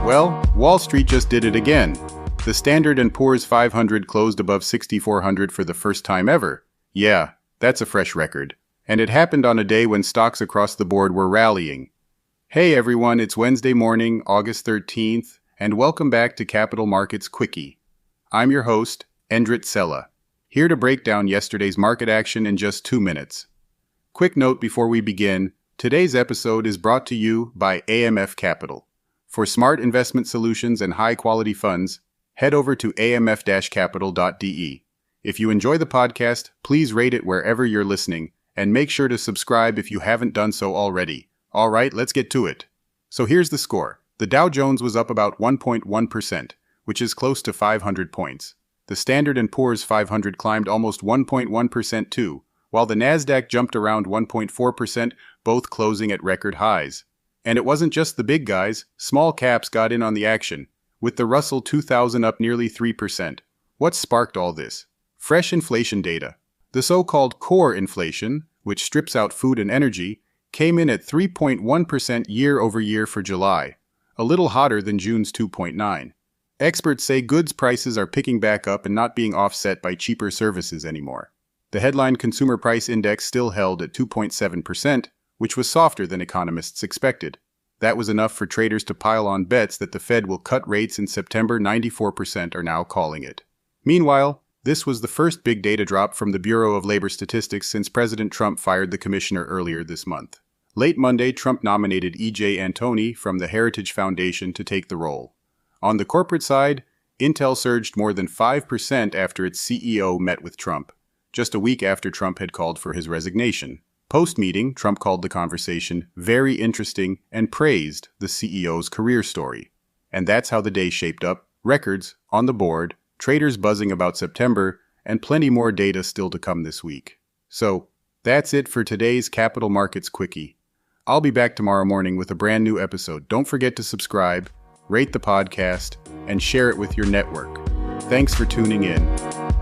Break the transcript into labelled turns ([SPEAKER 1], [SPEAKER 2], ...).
[SPEAKER 1] Well, Wall Street just did it again. The Standard & Poor's 500 closed above 6,400 for the first time ever. Yeah, that's a fresh record. And it happened on a day when stocks across the board were rallying. Hey everyone, it's Wednesday morning, August 13th, and welcome back to Capital Markets Quickie. I'm your host, Endrit Sella, here to break down yesterday's market action in just 2 minutes. Quick note before we begin, today's episode is brought to you by AMF Capital. For smart investment solutions and high-quality funds, head over to amf-capital.de. If you enjoy the podcast, please rate it wherever you're listening, and make sure to subscribe if you haven't done so already. All right, let's get to it. So here's the score. The Dow Jones was up about 1.1%, which is close to 500 points. The Standard & Poor's 500 climbed almost 1.1% too, while the Nasdaq jumped around 1.4%, both closing at record highs. And it wasn't just the big guys, small caps got in on the action, with the Russell 2000 up nearly 3%. What sparked all this? Fresh inflation data. The so-called core inflation, which strips out food and energy, came in at 3.1% year-over-year for July, a little hotter than June's 2.9%. Experts say goods prices are picking back up and not being offset by cheaper services anymore. The headline consumer price index still held at 2.7%, which was softer than economists expected. That was enough for traders to pile on bets that the Fed will cut rates in September. 94% are now calling it. Meanwhile, this was the first big data drop from the Bureau of Labor Statistics since President Trump fired the commissioner earlier this month. Late Monday, Trump nominated E.J. Antoni from the Heritage Foundation to take the role. On the corporate side, Intel surged more than 5% after its CEO met with Trump, just a week after Trump had called for his resignation. Post-meeting, Trump called the conversation very interesting and praised the CEO's career story. And that's how the day shaped up. Records on the board, traders buzzing about September, and plenty more data still to come this week. So, that's it for today's Capital Markets Quickie. I'll be back tomorrow morning with a brand new episode. Don't forget to subscribe, rate the podcast, and share it with your network. Thanks for tuning in.